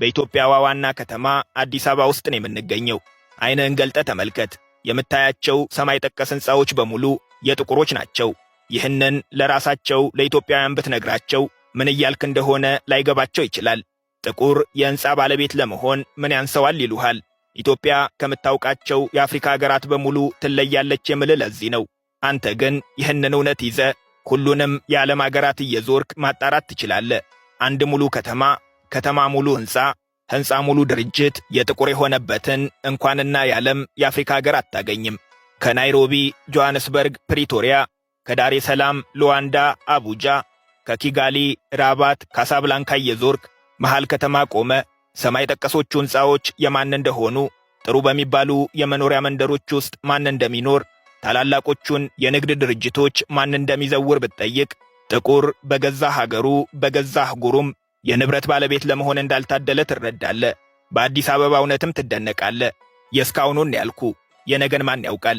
በኢትዮጵያዋ ዋና ከተማ አዲስ አበባ ውስጥ ነው የምንገኘው። ዓይንህን ገልጠህ ተመልከት። የምታያቸው ሰማይ ጠቀስ ሕንፃዎች በሙሉ የጥቁሮች ናቸው። ይህንን ለራሳቸው ለኢትዮጵያውያን ብትነግራቸው ምን እያልክ እንደሆነ ላይገባቸው ይችላል። ጥቁር የሕንፃ ባለቤት ለመሆን ምን ያንሰዋል ይሉሃል። ኢትዮጵያ ከምታውቃቸው የአፍሪካ ሀገራት በሙሉ ትለያለች የምልህ ለዚህ ነው። አንተ ግን ይህንን እውነት ይዘህ ሁሉንም የዓለም ሀገራት እየዞርክ ማጣራት ትችላለህ። አንድ ሙሉ ከተማ ሙሉ ሕንፃ፣ ሕንፃ ሙሉ ድርጅት የጥቁር የሆነበትን እንኳንና የዓለም የአፍሪካ ሀገር አታገኝም። ከናይሮቢ ጆሐንስበርግ፣ ፕሪቶሪያ፣ ከዳሬ ሰላም ሉዋንዳ፣ አቡጃ፣ ከኪጋሊ ራባት፣ ካሳብላንካ እየዞርክ መሃል ከተማ ቆመ ሰማይ ጠቀሶቹ ሕንፃዎች የማን እንደሆኑ፣ ጥሩ በሚባሉ የመኖሪያ መንደሮች ውስጥ ማን እንደሚኖር፣ ታላላቆቹን የንግድ ድርጅቶች ማን እንደሚዘውር ብትጠይቅ ጥቁር በገዛ ሀገሩ በገዛ አህጉሩም የንብረት ባለቤት ለመሆን እንዳልታደለ ትረዳለህ። በአዲስ አበባ እውነትም ትደነቃለህ። የእስካሁኑን ያልኩ የነገን ማን ያውቃል?